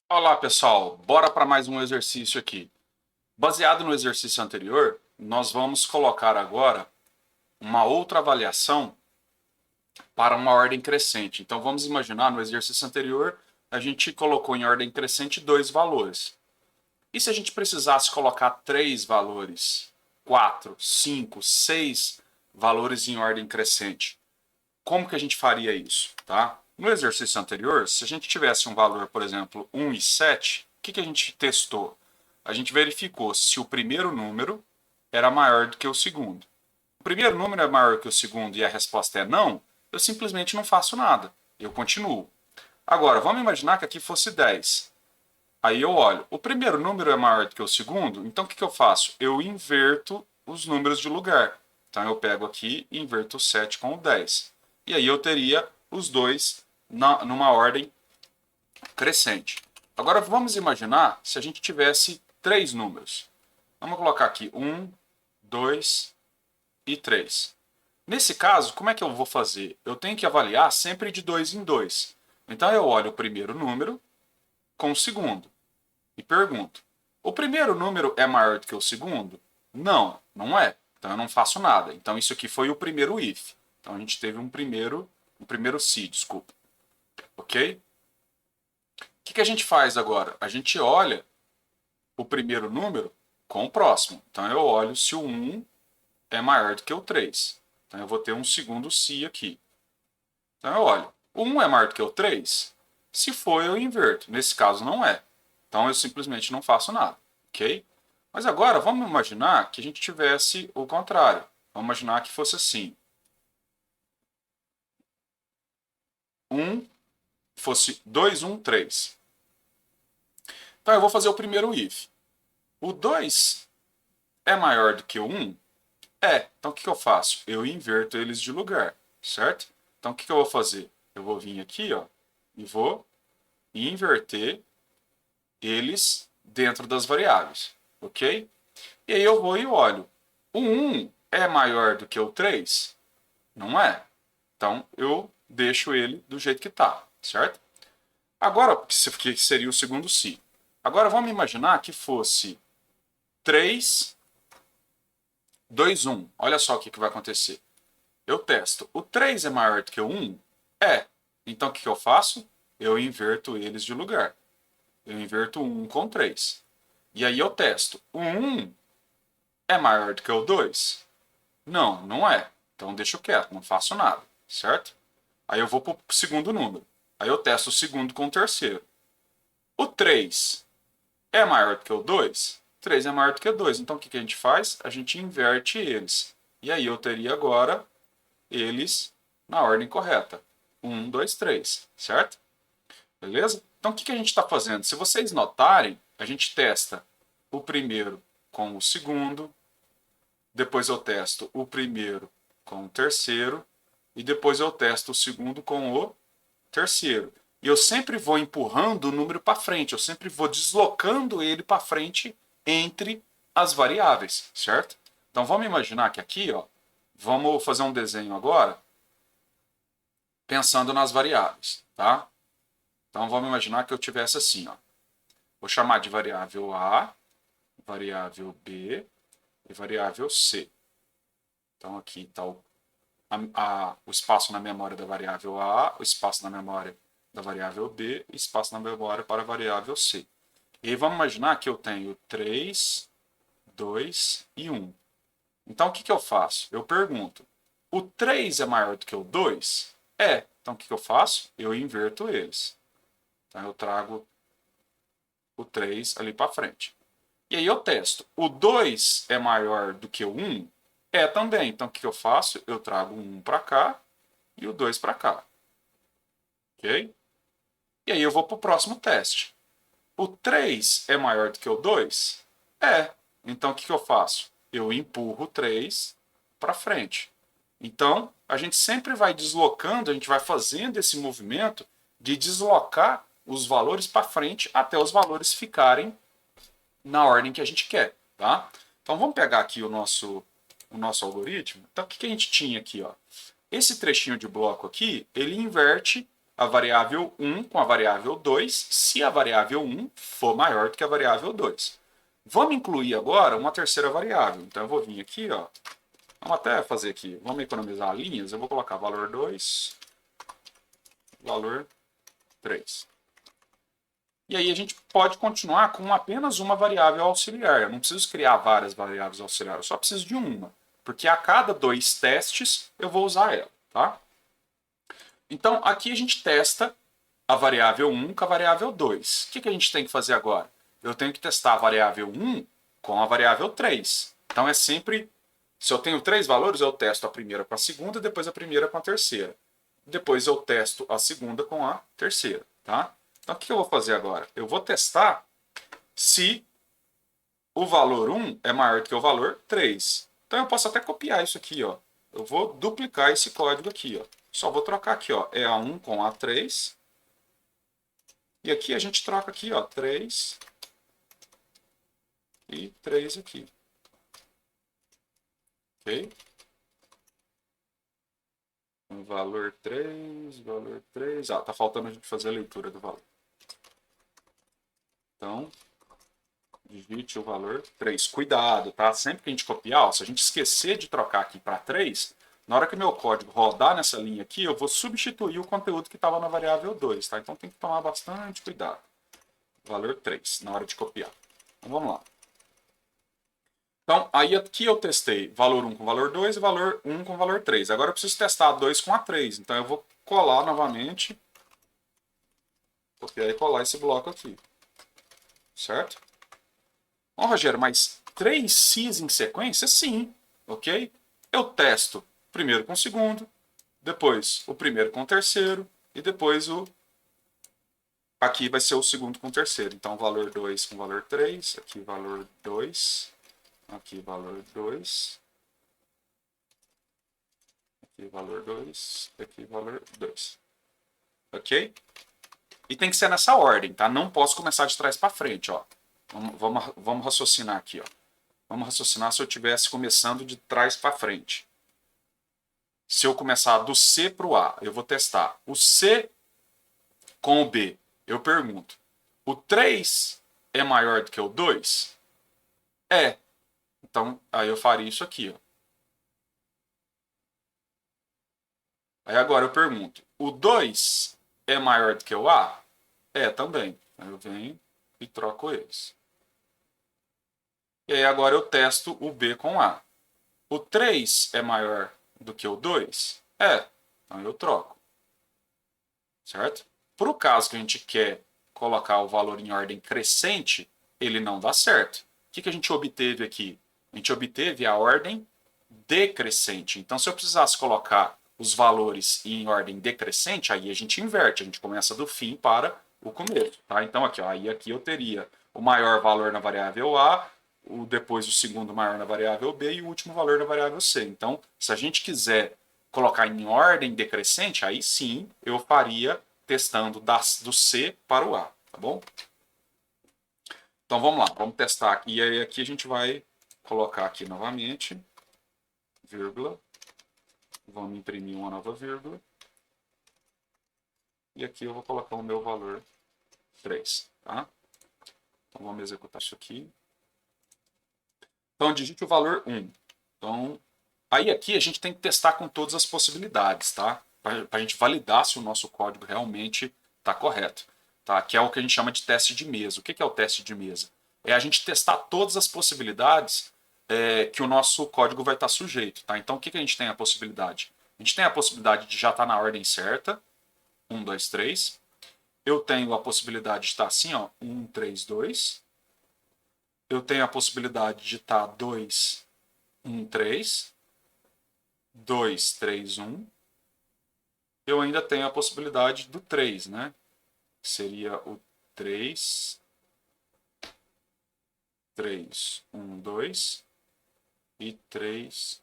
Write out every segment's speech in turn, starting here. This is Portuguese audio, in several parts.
Olá, pessoal. Bora para mais um exercício aqui. Baseado no exercício anterior, nós vamos colocar agora uma outra avaliação para uma ordem crescente. Então vamos imaginar, no exercício anterior, a gente colocou em ordem crescente dois valores. E se a gente precisasse colocar três valores, quatro, cinco, seis valores em ordem crescente? Como que a gente faria isso, tá? No exercício anterior, se a gente tivesse um valor, por exemplo, 1 e 7, o que a gente testou? A gente verificou se o primeiro número era maior do que o segundo. O primeiro número é maior que o segundo e a resposta é não, eu simplesmente não faço nada. Eu continuo. Agora, vamos imaginar que aqui fosse 10. Aí eu olho, o primeiro número é maior do que o segundo, então o que eu faço? Eu inverto os números de lugar. Então eu pego aqui e inverto o 7 com o 10. E aí eu teria os dois numa ordem crescente. Agora vamos imaginar se a gente tivesse três números. Vamos colocar aqui 1, 2 e 3. Nesse caso, como é que eu vou fazer? Eu tenho que avaliar sempre de dois em dois. Então eu olho o primeiro número com o segundo e pergunto: o primeiro número é maior do que o segundo? Não, não é. Então eu não faço nada. Então isso aqui foi o primeiro if. Então a gente teve um primeiro se, desculpa. Ok? O que a gente faz agora? A gente olha o primeiro número com o próximo. Então eu olho se o 1 é maior do que o 3. Então eu vou ter um segundo se aqui. Então eu olho, o 1 é maior do que o 3? Se for, eu inverto. Nesse caso não é. Então eu simplesmente não faço nada. Ok? Mas agora vamos imaginar que a gente tivesse o contrário. Vamos imaginar que fosse assim. 1 fosse 2, 1, 3. Então eu vou fazer o primeiro if. O 2 é maior do que o 1? É. Então o que eu faço? Eu inverto eles de lugar, certo? Então o que eu vou fazer? Eu vou vir aqui, ó, e vou inverter eles dentro das variáveis, ok? E aí eu vou e olho. O 1 é maior do que o 3? Não é. Então eu deixo ele do jeito que está, certo? Agora, que seria o segundo se. Agora vamos imaginar que fosse 3, 2, 1. Olha só o que vai acontecer. Eu testo. O 3 é maior do que o 1? É. Então o que eu faço? Eu inverto eles de lugar. Eu inverto o 1 com 3. E aí eu testo. O 1 é maior do que o 2? Não, não é. Então deixo quieto, não faço nada, certo? Aí eu vou para o segundo número. Aí eu testo o segundo com o terceiro. O 3 é maior do que o 2? 3 é maior do que o 2. Então o que a gente faz? A gente inverte eles. E aí eu teria agora eles na ordem correta. 1, 2, 3, certo? Beleza? Então o que a gente está fazendo? Se vocês notarem, a gente testa o primeiro com o segundo, depois eu testo o primeiro com o terceiro e depois eu testo o segundo com o terceiro. E eu sempre vou empurrando o número para frente, eu sempre vou deslocando ele para frente entre as variáveis, certo? Então vamos imaginar que aqui, ó, vamos fazer um desenho agora pensando nas variáveis, tá? Então vamos imaginar que eu tivesse assim, ó. Vou chamar de variável A, variável B e variável C. Então aqui está o espaço na memória da variável A, o espaço na memória da variável B e espaço na memória para a variável C. E aí vamos imaginar que eu tenho 3, 2 e 1. Então o que eu faço? Eu pergunto, o 3 é maior do que o 2? É. Então o que eu faço? Eu inverto eles. Então eu trago o 3 ali para frente. E aí eu testo. O 2 é maior do que o 1? É também. Então o que eu faço? Eu trago o 1 para cá e o 2 para cá. Ok? E aí eu vou para o próximo teste. O 3 é maior do que o 2? É. Então o que eu faço? Eu empurro o 3 para frente. Então a gente sempre vai deslocando, a gente vai fazendo esse movimento de deslocar os valores para frente até os valores ficarem na ordem que a gente quer, tá? Então vamos pegar aqui o nosso algoritmo. Então o que a gente tinha aqui, ó? Esse trechinho de bloco aqui, ele inverte a variável 1 com a variável 2, se a variável 1 for maior do que a variável 2. Vamos incluir agora uma terceira variável. Então eu vou vir aqui, ó. Vamos até fazer aqui, vamos economizar linhas. Eu vou colocar valor 2, valor 3. E aí a gente pode continuar com apenas uma variável auxiliar. Eu não preciso criar várias variáveis auxiliares, eu só preciso de uma. Porque a cada 2 testes eu vou usar ela, tá? Então aqui a gente testa a variável 1 com a variável 2. O que a gente tem que fazer agora? Eu tenho que testar a variável 1 com a variável 3. Então é sempre, se eu tenho 3 valores, eu testo a primeira com a segunda, depois a primeira com a terceira. Depois eu testo a segunda com a terceira, tá? Então o que eu vou fazer agora? Eu vou testar se o valor 1 é maior do que o valor 3. Então eu posso até copiar isso aqui, ó. Eu vou duplicar esse código aqui, ó. Só vou trocar aqui, ó, EA1 com A3. E aqui a gente troca aqui, ó, 3 e 3 aqui. Ok? Valor 3, valor 3. Ah, tá faltando a gente fazer a leitura do valor. Então, digite o valor 3. Cuidado, tá? Sempre que a gente copiar, ó, se a gente esquecer de trocar aqui para 3, na hora que o meu código rodar nessa linha aqui, eu vou substituir o conteúdo que estava na variável 2, tá? Então tem que tomar bastante cuidado. Valor 3, na hora de copiar. Então vamos lá. Então, aí aqui eu testei valor 1 com valor 2 e valor 1 com valor 3. Agora eu preciso testar 2 com a 3. Então eu vou colar novamente. Copiar e colar esse bloco aqui. Certo? Bom, Rogério, mas 3 Cs em sequência? Sim. Ok? Eu testo primeiro com o segundo, depois o primeiro com o terceiro e depois o... Aqui vai ser o segundo com o terceiro. Então, valor 2 com valor 3. Aqui valor 2. Aqui valor 2. Aqui valor 2. Aqui valor 2. Ok? E tem que ser nessa ordem, tá? Não posso começar de trás para frente, ó. Vamos raciocinar aqui, ó. Vamos raciocinar se eu estivesse começando de trás para frente. Se eu começar do C para o A, eu vou testar o C com o B. Eu pergunto, o 3 é maior do que o 2? É. Então, aí eu faria isso aqui, ó. Aí agora eu pergunto, o 2 é maior do que o A? É, também. Aí eu venho e troco eles. E aí agora eu testo o B com A. O 3 é maior do que o 2? É. Então eu troco. Certo? Para o caso que a gente quer colocar o valor em ordem crescente, ele não dá certo. O que a gente obteve aqui? A gente obteve a ordem decrescente. Então, se eu precisasse colocar os valores em ordem decrescente, aí a gente inverte. A gente começa do fim para o começo. Tá? Então, aqui, ó, aí aqui eu teria o maior valor na variável A, depois o segundo maior na variável B e o último valor na variável C. Então, se a gente quiser colocar em ordem decrescente, aí sim eu faria testando do C para o A, tá bom? Então vamos lá, vamos testar aqui. E aí aqui a gente vai colocar aqui novamente, vírgula, vamos imprimir uma nova vírgula. E aqui eu vou colocar o meu valor 3, tá? Então vamos executar isso aqui. Então digite o valor 1. Então, aí aqui a gente tem que testar com todas as possibilidades, tá? Para a gente validar se o nosso código realmente está correto. Tá? Que é o que a gente chama de teste de mesa. O que é o teste de mesa? É a gente testar todas as possibilidades que o nosso código vai estar sujeito. Tá? Então o que a gente tem a possibilidade? A gente tem a possibilidade de já estar na ordem certa, 1, 2, 3. Eu tenho a possibilidade de estar assim, ó, 1, 3, 2. Eu tenho a possibilidade de estar 2, 1, 3. 2, 3, 1. Eu ainda tenho a possibilidade do 3, né? Seria o 3, 3, 1, 2 e 3,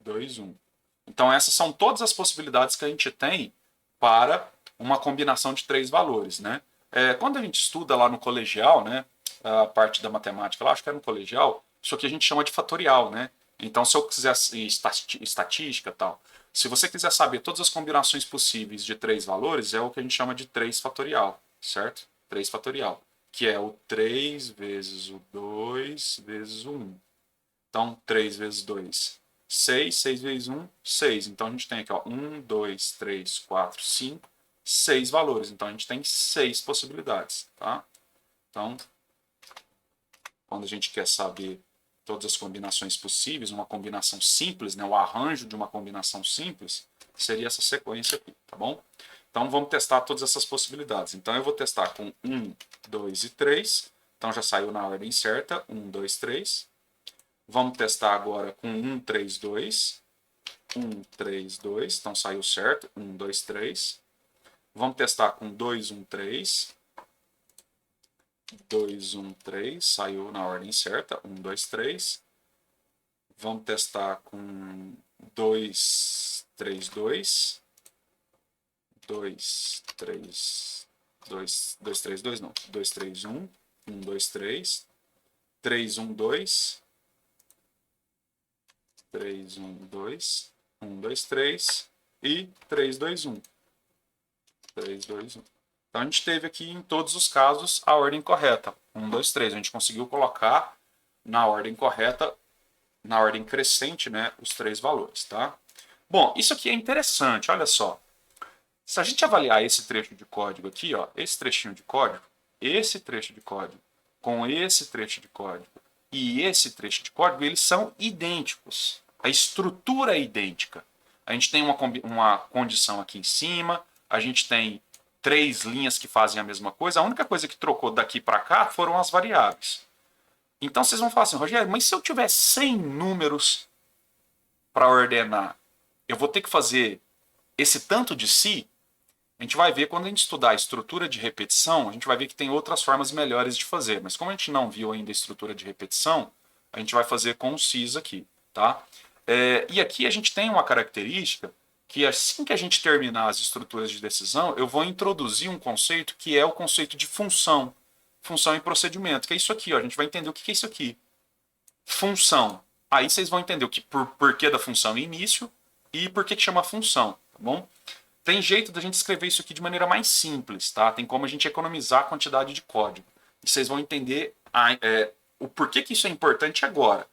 2, 1. Então essas são todas as possibilidades que a gente tem para uma combinação de 3 valores, né? Quando a gente estuda lá no colegial, né, a parte da matemática, lá, acho que era no colegial, isso aqui a gente chama de fatorial, né? Então, se eu quiser estatística e tal, se você quiser saber todas as combinações possíveis de três valores, é o que a gente chama de 3 fatorial, certo? 3 fatorial, que é o 3 vezes o 2 vezes o 1. Então, 3 vezes 2, 6, 6 vezes 1, 6. Então, a gente tem aqui, ó, 1, 2, 3, 4, 5, 6 valores. Então, a gente tem 6 possibilidades, tá? Então, quando a gente quer saber todas as combinações possíveis, uma combinação simples, né, o arranjo de uma combinação simples, seria essa sequência aqui, tá bom? Então, vamos testar todas essas possibilidades. Então, eu vou testar com 1, 2 e 3. Então, já saiu na ordem certa, 1, 2, 3. Vamos testar agora com 1, 3, 2. 1, 3, 2. Então saiu certo. 1, 2, 3. Vamos testar com 2, 1, 3. 2, 1, 3. Saiu na ordem certa. 1, 2, 3. Vamos testar com 2, 3, 2. 2, 3, 2, 2, 3, 2 não. 2, 3, 1. 1, 2, 3. 3, 1, 2. 3, 1, 2, 1, 2, 3 e 3, 2, 1. 3, 2, 1. Então a gente teve aqui em todos os casos a ordem correta. 1, 2, 3. A gente conseguiu colocar na ordem correta, na ordem crescente, né, os três valores, tá? Bom, isso aqui é interessante, olha só. Se a gente avaliar esse trecho de código aqui, ó, esse trechinho de código, esse trecho de código, com esse trecho de código e esse trecho de código, eles são idênticos. A estrutura é idêntica. A gente tem uma condição aqui em cima, a gente tem três linhas que fazem a mesma coisa. A única coisa que trocou daqui para cá foram as variáveis. Então vocês vão falar assim, Rogério, mas se eu tiver 100 números para ordenar, eu vou ter que fazer esse tanto de si? A gente vai ver quando a gente estudar a estrutura de repetição, a gente vai ver que tem outras formas melhores de fazer. Mas como a gente não viu ainda a estrutura de repetição, a gente vai fazer com o cis aqui, tá? E aqui a gente tem uma característica que assim que a gente terminar as estruturas de decisão, eu vou introduzir um conceito que é o conceito de função. Função e procedimento, que é isso aqui, ó. A gente vai entender o que é isso aqui. Função. Aí vocês vão entender o porquê da função início e por que chama função, tá bom? Tem jeito da gente escrever isso aqui de maneira mais simples, tá? Tem como a gente economizar a quantidade de código. E vocês vão entender o porquê que isso é importante agora.